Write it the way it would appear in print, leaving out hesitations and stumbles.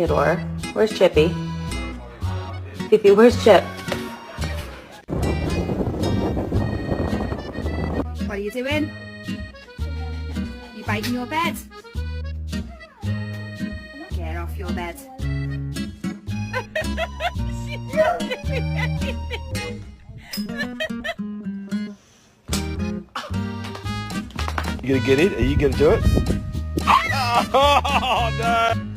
Theodore, where's Chippy? Fifi, where's Chip? What are you doing? You biting your bed? Get off your bed. You gonna get it? Are you gonna do it? Oh, no!